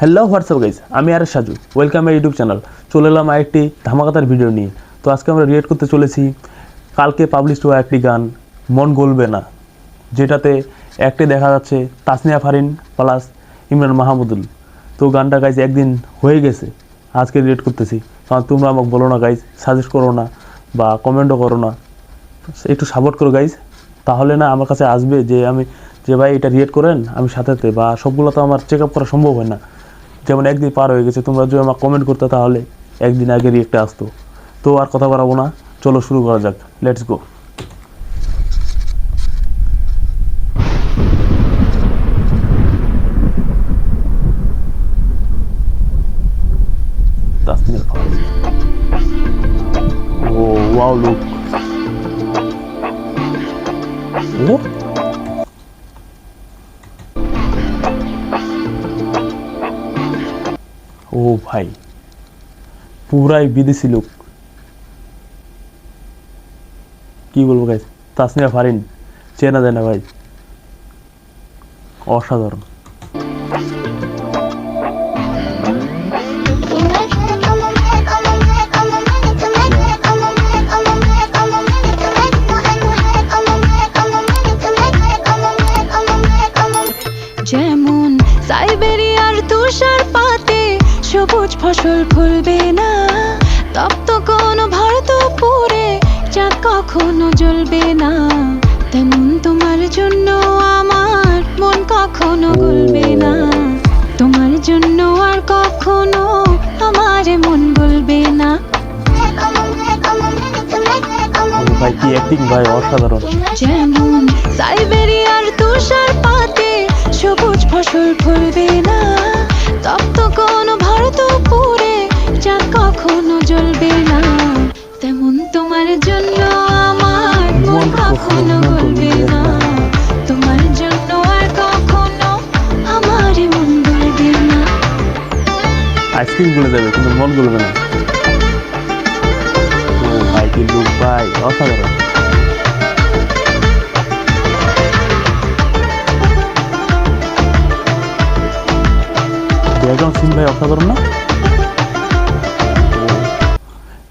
Hello WhatsApp guys, আমি আর Saju, welcome my YouTube channel. চলে এলাম একটি ধামাকাতার ভিডিও নিয়ে। তো আজকে আমরা রিয়েক্ট করতে চলেছি কালকে পাবলিশ হওয়া একটি গান মন গলবে না, যেটাতে একটি দেখা যাচ্ছে তাসনিয়া ফারিন প্লাস ইমরান মাহমুদুল। তো গানটা গাইজ একদিন হয়ে গেছে, আজকে রিয়েক্ট করতেছি। কারণ তোমরা আমাকে বলো না গাইজ, সাজেস্ট করো না বা কমেন্টও করো না, একটু সাপোর্ট করো গাইজ। তাহলে না আমার কাছে আসবে যে ভাই এটা রিয়েক্ট করেন, আমি সাথেতে বা সবগুলো তো আমার চেক আপ করা সম্ভব হয় না। যেমন একদিন পার হয়ে গেছে, তোমরা যদি আমার কমেন্ট করতে তাহলে একদিন আগে রিয়েক্টে আসতো। তো আর কথা বাড়াবো না, চলো শুরু করা যাক, let's go. Oh wow, look ও ও ভাই, পুরাই বিদেশি লুক। কি বলবো গাইস, তাসনিয়া ফারিন চেনা যায় না ভাই, অসাধারণ। যেমন সাইবেরিয়ার তুষার পাতে সবুজ ফসল ফলবে না, তপ্ত কোনো ভারতপুরে চাঁদ কখনো জ্বলবে না, তেমন তোমার জন্য আমার মন কখনো গলবে না, তোমার জন্য আর কখনো আমার মন গলবে না। ভাই কি অ্যাক্টিং ভাই, অসাধারণ। যেমন সাইবেরিয়ার তুষার পাতে সবুজ ফসল ফলবে না, তপ্ত কোনো ভারতপুরে চাঁদ কখনো জ্বলবে না, তেমন তোমার জন্য আমার মন কখনো গলবে না, তোমার জন্য আর কখনো আমার মন গলবে না। আইসক্রিম গলে যাবে কিন্তু মন গলবে না। ও ভাই কি লুক ভাই, অসাধারণ। ব্যাকগ্রাউন্ড সিন ভাই অসাধারণ না?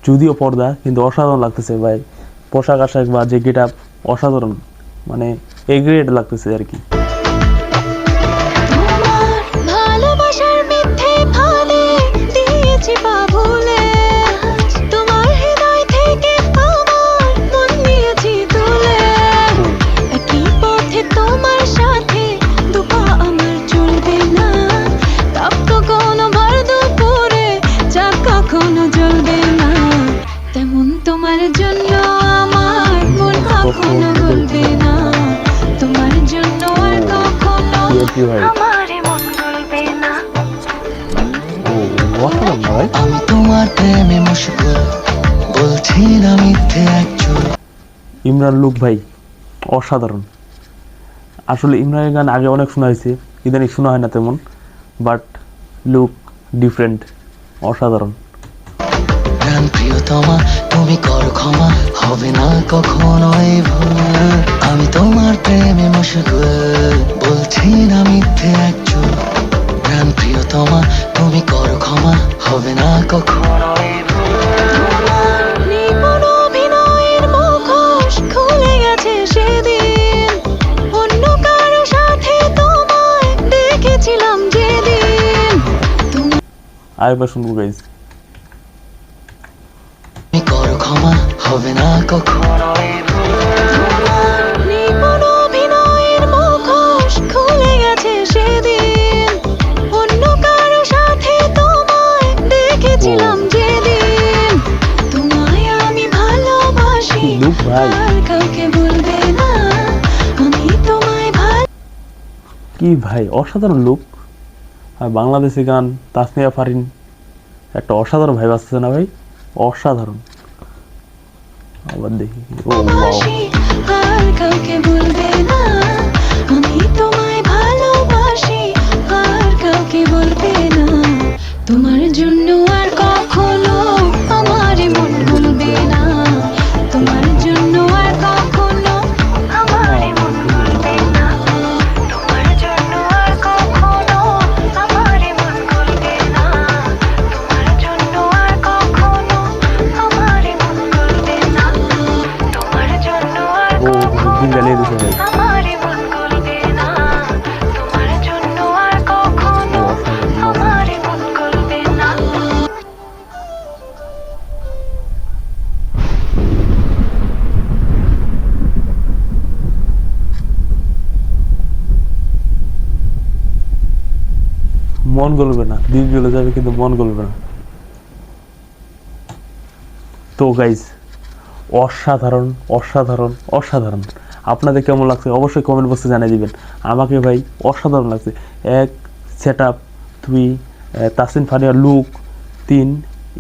যদিও পর্দা কিন্তু অসাধারণ লাগতেছে ভাই, পোশাক আশাক বা যে গেট আপ অসাধারণ, মানে এ গ্রেড লাগতেছে আর কি। তোমার জন্য আমার মন কখনো গলবে না, তোমার জন্য আর কখনো আমার মন গলবে না। আমি তোমার প্রেমে মশগুল, বলছি না মিথ্যে একচুল। ইমরান লুক ভাই অসাধারণ। আসলে ইমরানের গান আগে অনেক শোনা হয়েছে, ইদানিং শোনা হয় না তেমন, বাট লুক ডিফারেন্ট, অসাধারণ। প্রাণ প্রিয়তমা তুমি করো ক্ষমা, হবে না কখনোই ভুল। আমি তোমার প্রেমে মশগুল, বলছি না মিথ্যে একচুল। প্রাণ প্রিয়তমা তুমি করো ক্ষমা, হবে না কখনোই ভুল। নিপুণ অভিনয়ের মুখোশ খুলে গেছে সেদিন, অন্য কারো সাথে তোমায় দেখেছিলাম যেদিন। আরেকবার শুনবো গাইজ। তুমি করো ক্ষমা, হবে না কখনোই ভুল। নিপুণ অভিনয়ের মুখোশ খুলে গেছে সেদিন, অন্য কারো সাথে তোমায় দেখেছিলাম যেদিন। তোমায় আমি ভালোবাসি, লুক ভাই আর কাউকে বলবে না আমি তোমায় ভালো। কি ভাই অসাধারণ লুক। আর বাংলাদেশি গান, তাসনিয়া ফারিন একটা অসাধারণ ভাই আসছে না ভাই, অসাধারণ। আবার দেখি, ও ওয়াও, আর কাউকে বলবে না আমি তোমায় ভালোবাসি, আর কাউকে বলবে না, তোমার জন্য আর কখনো আমার মন গলবে না, তোমার জন্য আর কখনো আমার মন গলবে না, তোমার জন্য আর কখনো আমার মন গলবে না। জ্বালিয়ে দিছে ভাই। আমারে মন গলবে না তোমার জন্য আর কখনো আমারে মন গলবে না মন গলবে না, দিন জ্বলে যাবে কিন্তু মন গলবে না। তো গাইজ, অসাধারণ অসাধারণ অসাধারণ। আপনাদের কেমন লাগছে অবশ্যই কমেন্ট বক্সে জানিয়ে দিবেন। আমাকে ভাই অসাধারণ লাগছে। 1 সেট আপ, 2 তাসিন ফারিয়ার লুক, 3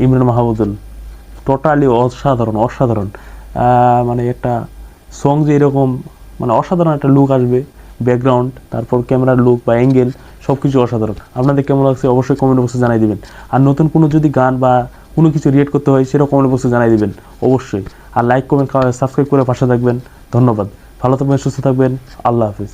ইমরান মাহমুদুল, টোটালি অসাধারণ অসাধারণ। মানে একটা সং যে এরকম মানে অসাধারণ একটা লুক আসবে, ব্যাকগ্রাউন্ড, তারপর ক্যামেরার লুক বা অ্যাঙ্গেল সব কিছু অসাধারণ। আপনাদের কেমন লাগছে অবশ্যই কমেন্ট বক্সে জানিয়ে দিবেন। আর নতুন কোনো যদি গান বা কোনো কিছু রিয়েক্ট করতে হয় সেটাও কমেন্ট বক্সে জানিয়ে দিবেন অবশ্যই। আর লাইক কমেন্ট সাবস্ক্রাইব করে পাশে থাকবেন। ধন্যবাদ। ভালো থাকবেন, সুস্থ থাকবেন। আল্লাহ হাফিজ।